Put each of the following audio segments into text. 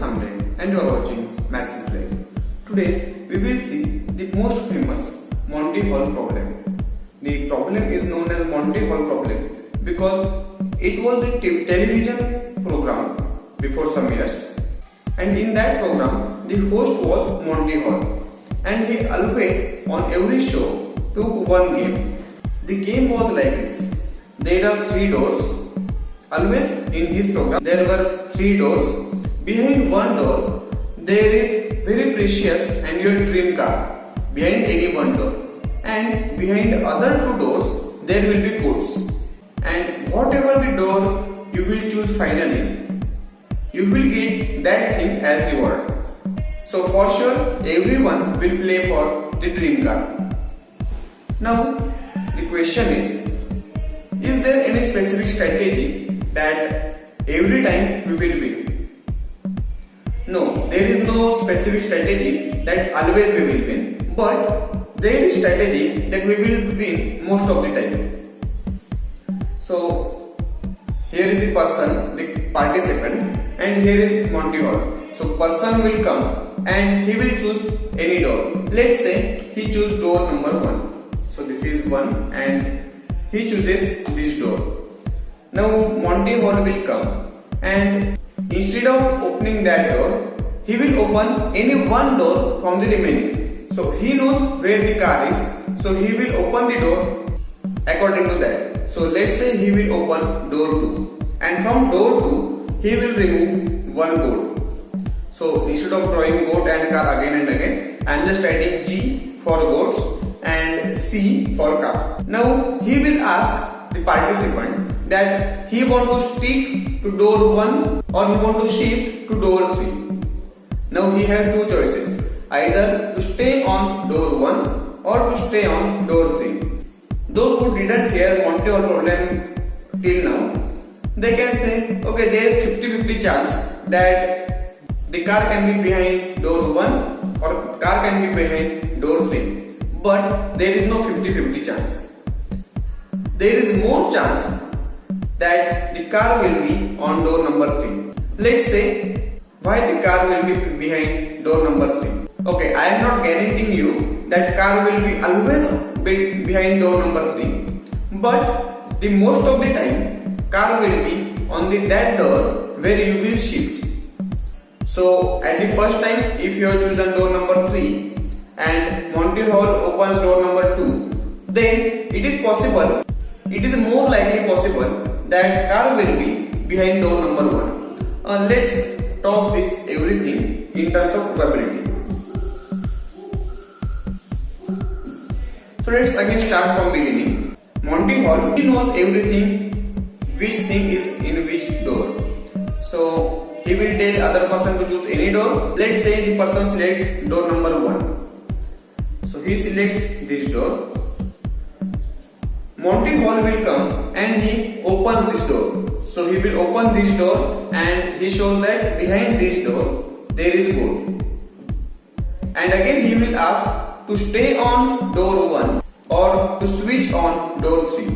Samre and you are watching Maths is Life. Today we will see the most famous Monty Hall problem. The problem is known as Monty Hall problem because it was a television program before some years, and in that program the host was Monty Hall, and he always on every show took one game. The game was like this. There are three doors. Always in his program there were three doors. Behind one door there is very precious and your dream car behind any one door, and behind other two doors there will be goods, and whatever the door you will choose finally, you will get that thing as reward. So for sure everyone will play for the dream car. Now the question is there any specific strategy that every time we will win? No, there is no specific strategy that always we will win, but there is strategy that we will win most of the time. So here is the person, the participant, and here is Monty Hall. So person will come and he will choose any door. Let's say he chooses door number 1. So this is 1 and he chooses this door. Now Monty Hall will come and instead of opening that door, he will open any one door from the remaining. So he knows where the car is, so he will open the door according to that. So let's say he will open door 2, and from door 2 he will remove one goat. So instead of drawing goat and car again and again, I am just writing G for goats and C for car. Now he will ask the participant that he want to stick to door 1 or he want to shift to door 3. Now he have two choices, either to stay on door 1 or to stay on door 3. Those who didn't hear Monty Hall problem till now, they can say, okay, there is 50-50 chance that the car can be behind door 1 or car can be behind door 3. But there is no 50-50 chance. There is more chance that the car will be on door number 3. Let's say why the car will be behind door number 3. Okay, I am not guaranteeing you that car will be always behind door number 3, but the most of the time car will be on that door where you will shift. So at the first time, if you have chosen door number 3 and Monty Hall opens door number 2, then it is possible, it is more likely possible that car will be behind door number 1. Let's talk this everything in terms of probability. So let's again start from beginning. Monty Hall, he knows everything, which thing is in which door. So he will tell other person to choose any door. Let's say the person selects door number 1. So he selects this door. Monty Hall will come and he opens this door. So he will open this door and he shows that behind this door there is goat. And again he will ask to stay on door 1 or to switch on door 3.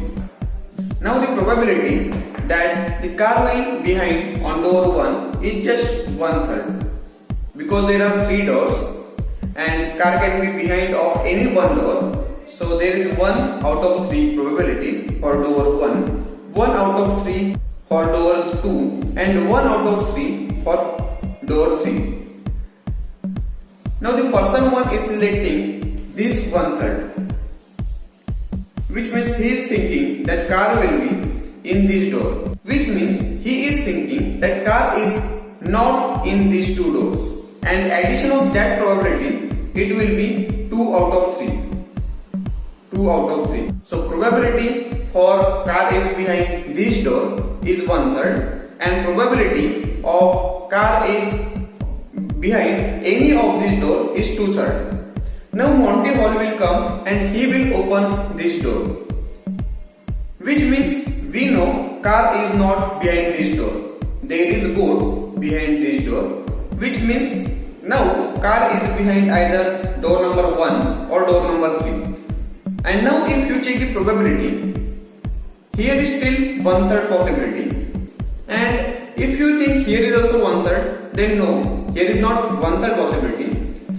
Now the probability that the car will be behind on door 1 is just 1/3, because there are 3 doors and car can be behind of any one door. So there is 1 out of 3 probability for door 1, 1 out of 3 for door 2 and 1 out of 3 for door 3. Now the person 1 is selecting this 1/3, which means he is thinking that car will be in this door, which means he is thinking that car is not in these 2 doors, and addition of that probability, it will be 2 out of 3. 2 out of 3. So probability for car is behind this door is 1/3 and probability of car is behind any of this door is 2/3. Now Monty Hall will come and he will open this door, which means we know car is not behind this door. There is goat behind this door, which means now car is behind either door number 1 or door number 3. And now if you check the probability, here is still 1/3 possibility, and if you think here is also 1/3, then no, here is not 1/3 possibility,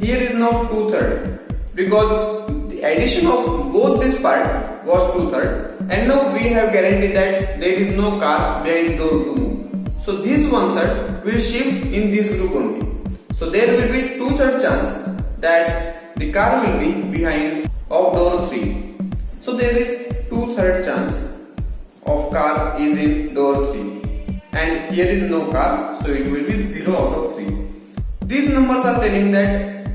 here is now 2/3, because the addition of both this part was 2/3, and now we have guarantee that there is no car behind door 2. So this 1/3 will shift in this group only. So there will be 2/3 chance that the car will be behind of door 3. So there is 2/3 chance of car is in door 3, and here is no car, so it will be 0 out of 3. These numbers are telling that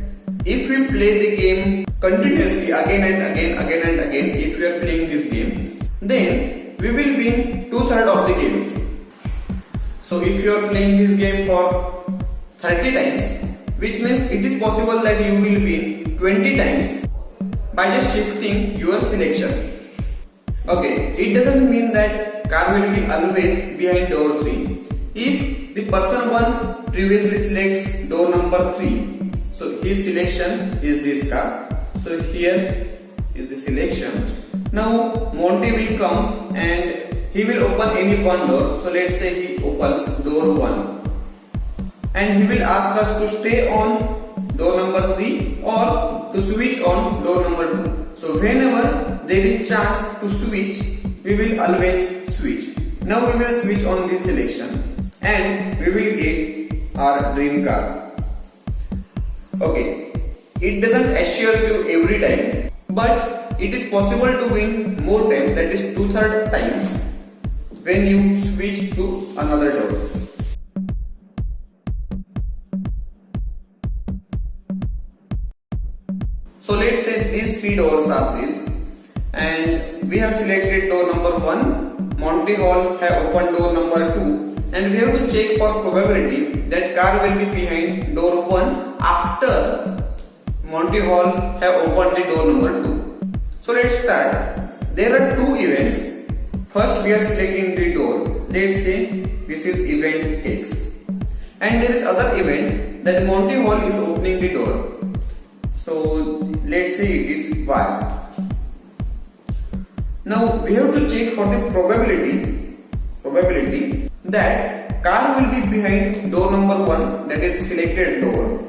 if we play the game continuously again and again, if we are playing this game, then we will win 2/3 of the games. So if you are playing this game for 30 times, which means it is possible that you will win 20 times by just shifting your selection. Okay, it doesn't mean that car will be always behind door 3. If the person 1 previously selects door number 3, so his selection is this car. So here is the selection. Now Monty will come and he will open any one door. So let's say he opens door 1, and he will ask us to stay on door number 3 or to switch on door number 2. So whenever there is chance to switch, we will always switch. Now we will switch on this selection and we will get our dream car. Okay, it doesn't assure you every time, but it is possible to win more times, that is 2/3 times, when you switch to another door. So let's say these 3 doors are this, and we have selected door number 1. Monty Hall have opened door number 2, and we have to check for probability that car will be behind door 1 after Monty Hall have opened the door number 2. So let's start. There are 2 events. First we are selecting the door. Let's say this is event X, and there is other event that Monty Hall is opening the door. So let's say it is Y. Now we have to check for the probability that car will be behind door number 1, that is selected door.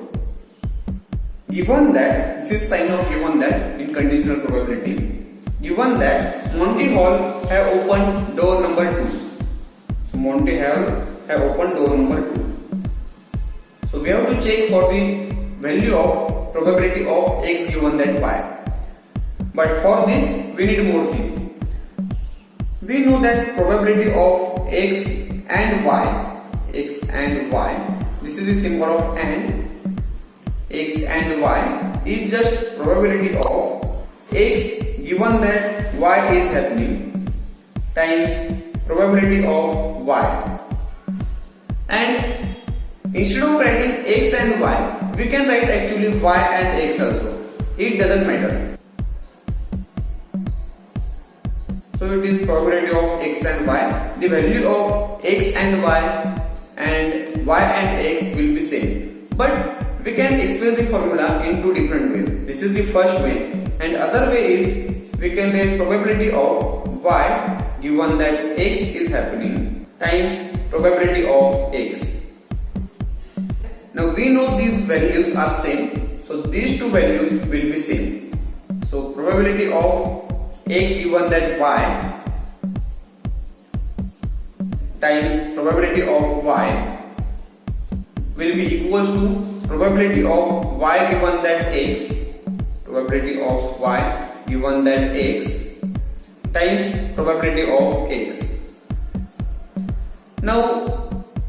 Given that, this is sign of given that in conditional probability, given that Monty Hall have opened door number 2. So Monty Hall have opened door number 2. So we have to check for the value of probability of X given that Y. But for this we need more things. We know that probability of X and Y, this is the symbol of and, X and Y is just probability of X given that Y is happening times probability of Y. And instead of writing X and Y, we can write actually Y and X also. It doesn't matter. So it is probability of X and Y. The value of X and Y and Y and X will be same. But we can express the formula in 2 different ways. This is the first way, and other way is we can write probability of Y given that X is happening times probability of X. Now we know these values are same, so these 2 values will be same. So probability of X given that Y times probability of Y will be equals to probability of Y given that X, probability of Y given that X times probability of X. Now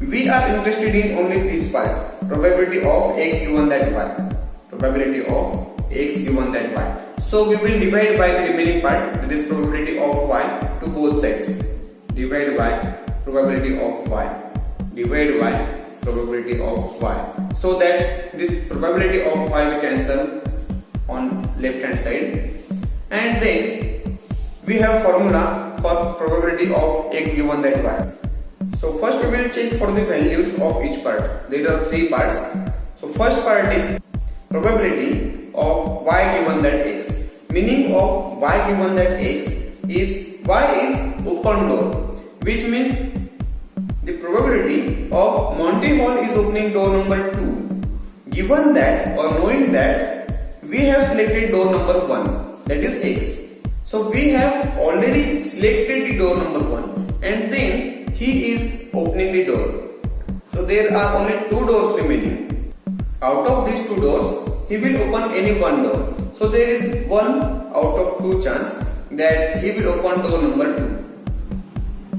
we are interested in only this part, probability of X given that Y, probability of X given that Y. So we will divide by the remaining part, that is probability of Y, to both sides. Divide by probability of Y, divide by probability of Y, so that this probability of Y we cancel on left hand side, and then we have formula for probability of X given that Y. So first we will check for the values of each part. There are 3 parts. So first part is probability of Y given that X. Meaning of Y given that X is Y is open door, which means The probability of Monty Hall is opening door number 2, given that or knowing that we have selected door number 1, that is X. So we have already selected the door number 1 and then he is opening the door. So there are only 2 doors remaining. Out of these 2 doors, he will open any one door. So there is 1 out of 2 chance that he will open door number 2.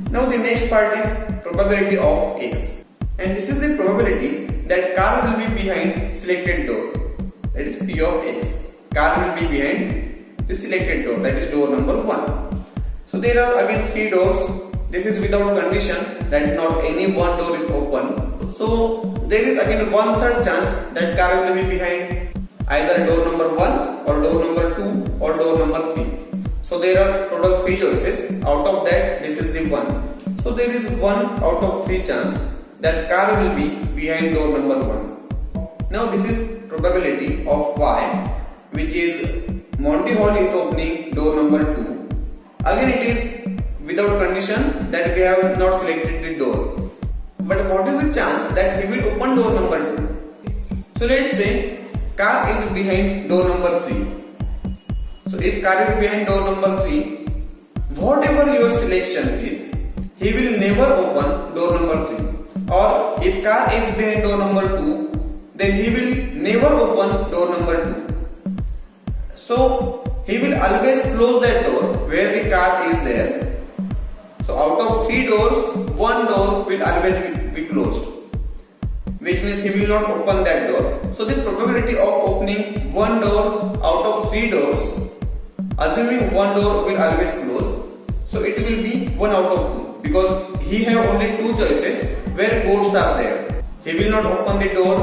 Now the next part is probability of X. And this is the probability that car will be behind selected door. That is P of X. Car will be behind the selected door, that is door number 1. So there are again 3 doors. This is without condition that not any one door is open. So there is again 1/3 chance that car will be behind either door number 1 or door number 2 or door number 3. So there are total 3 choices. Out of that, this is the 1. So there is 1 out of 3 chance that car will be behind door number 1. Now this is probability of Y, which is Monty Hall is opening door number 2. Again it is without condition that we have not selected the door. But what is the chance that he will open door number 2? So let's say car is behind door number 3. So if car is behind door number 3, whatever your selection is, he will never open door number 3. Or if car is behind door number 2, then he will never open door number 2. So he will always close that door where the car is there. So out of 3 doors, 1 door will always be closed, which means he will not open that door. So the probability of opening 1 door out of 3 doors, assuming 1 door will always close, so it will be 1 out of 2, because he have only 2 choices where boats are there. He will not open the door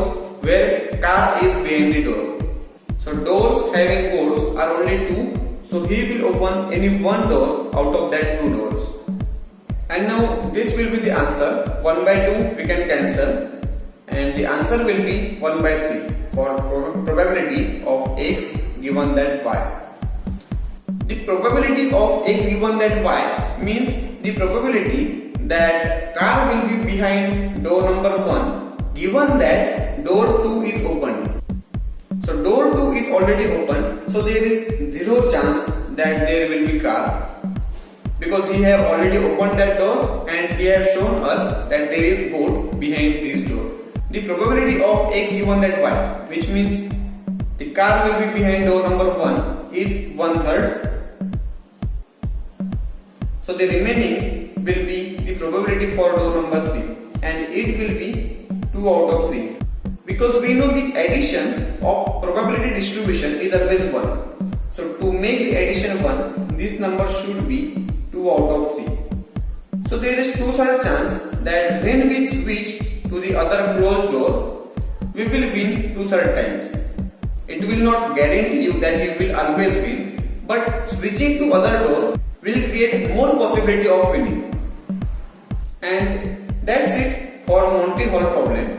where car is behind the door. So doors having boats are only 2, so he will open any 1 door out of that 2 doors. And now this will be the answer. 1 by 2 we can cancel, and the answer will be 1 by 3 for probability of X given that Y. The probability of X given that Y means the probability that car will be behind door number 1 given that door 2 is open. So door 2 is already open, so there is 0 chance that there will be car, because he have already opened that door and he have shown us that there is boat behind this door. The probability of X given that Y, which means the car will be behind door number 1, is 1/3. So the remaining will be the probability for door number 3, and it will be 2 out of 3. Because we know the addition of probability distribution is always 1. So to make the addition 1, this number should be 2 out of 3. So there is 2/3 chance that when we switch to the other closed door, we will win 2/3 times. It will not guarantee you that you will always win, but switching to other door will create more possibility of winning. And that's it for Monty Hall problem.